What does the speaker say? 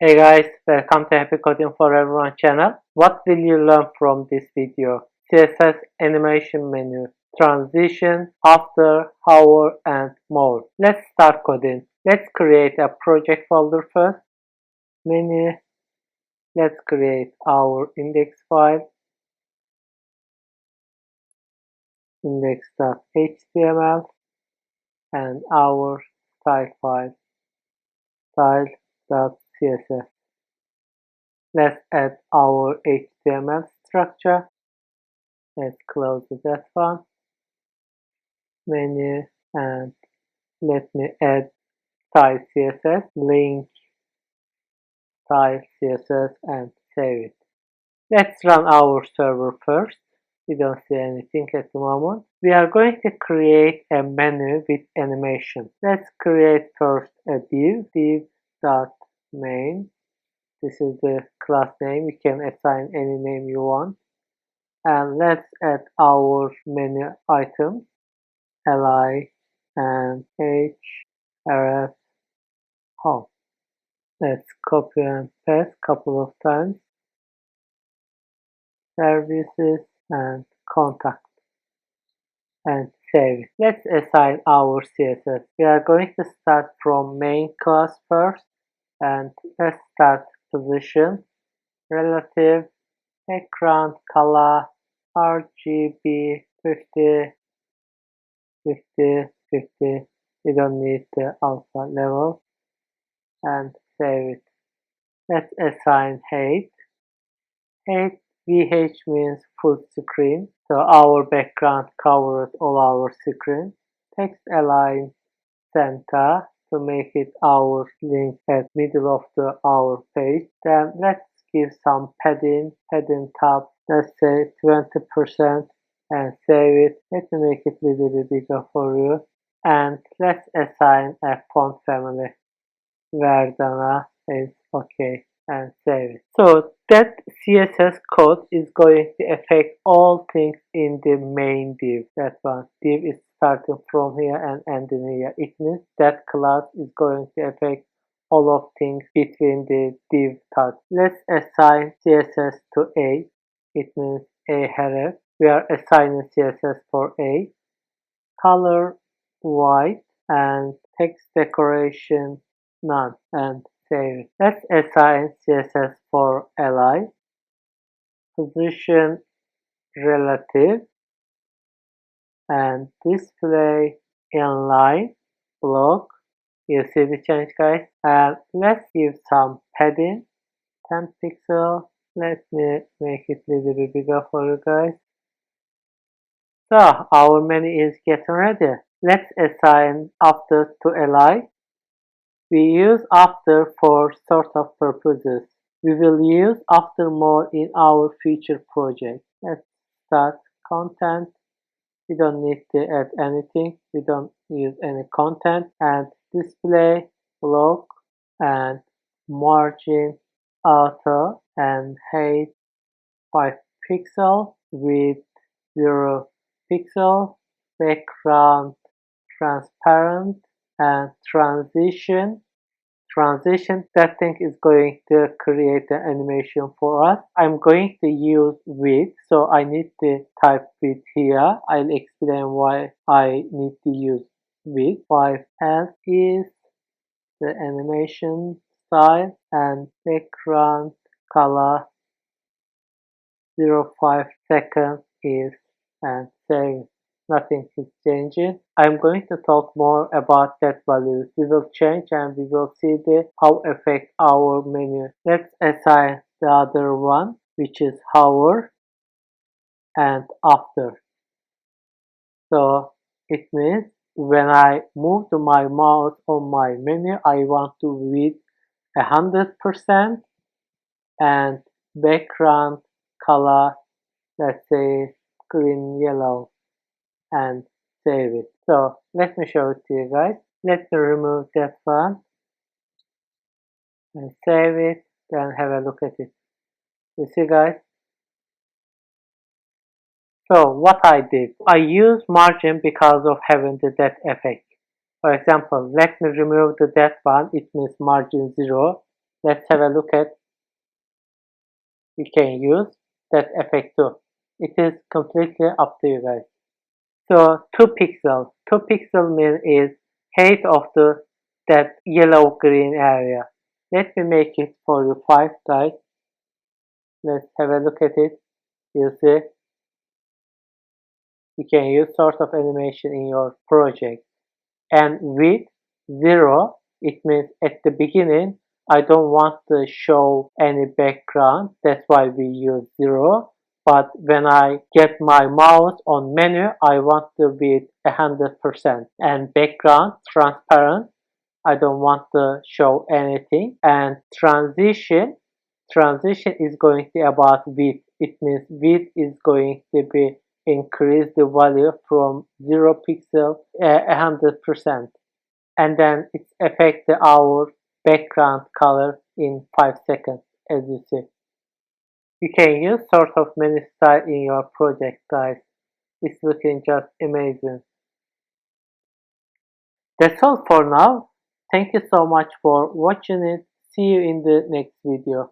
Hey guys, welcome to Happy Coding for Everyone channel. What will you learn from this video? CSS animation menu, transition, after, hover, and more. Let's start coding. Let's create a project folder first. Menu. Let's create our index file. Index.html and our style file. Style.css. Let's add our HTML structure. Let's close that one. Menu and let me add style CSS, link style CSS and save it. Let's run our server first. We don't see anything at the moment. We are going to create a menu with animation. Let's create first a div.main. This is the class name. You can assign any name you want. And let's add our menu items, li and href home. Let's copy and paste couple of times. Services and contact and save it. Let's assign our CSS. We are going to start from main class first and let's start position, relative, background color, RGB 50, 50, 50. We don't need the alpha level and save it. Let's assign height. Height VH means full screen, so our background covers all our screen. Text align center to make it our link at middle of our page. Then let's give some padding tab, let's say 20% and save it. Let me make it a little bit bigger for you. And let's assign a font family. Verdana is okay and save it. So that CSS code is going to affect all things in the main div. That one div is starting from here and ending here. It means that class is going to affect all of things between the div tags. Let's assign CSS to A. It means a header. We are assigning CSS for A. Color white and text decoration none and save it. Let's assign CSS for li, position relative and display inline block. You see the change guys, and let's give some padding 10 pixel. Let me make it a little bit bigger for you guys. So our menu is getting ready. Let's assign after to li. We use after for sort of purposes. We will use after more in our future project. Let's start content. We don't need to add anything. We don't use any content. And display block and margin auto and height 5 pixel with 0 pixel, background transparent and transition. That thing is going to create an animation for us. I'm going to use width, so I need to type width here. I'll explain why I need to use width. 5s is the animation style and background color 0.5 second is and save. Nothing is changing. I'm going to talk more about that values. We will change and we will see how affect our menu. Let's assign the other one, which is hover and after. So it means when I move my mouse on my menu, I want to read 100% and background color, let's say green yellow and save it. So let me show it to you guys. Let me remove that one and save it, then have a look at it. You see guys? So what I did, I used margin because of having that effect. For example, let me remove that one. It means margin 0 Let's have a look at. We can use that effect too. It is completely up to you guys. So 2 pixel mean is height of that yellow green area. Let me make it for you 5 guys. Let's have a look at it. You see, you can use sort of animation in your project. And with 0, it means at the beginning I don't want to show any background. That's why we use 0. But when I get my mouse on menu, I want to be 100%. And background transparent. I don't want to show anything. And transition is going to be about width. It means width is going to be increase the value from 0 pixel 100%. And then it affects our background color in 5 seconds, as you see. You can use sort of many style in your project, guys. It's looking just amazing. That's all for now. Thank you so much for watching it. See you in the next video.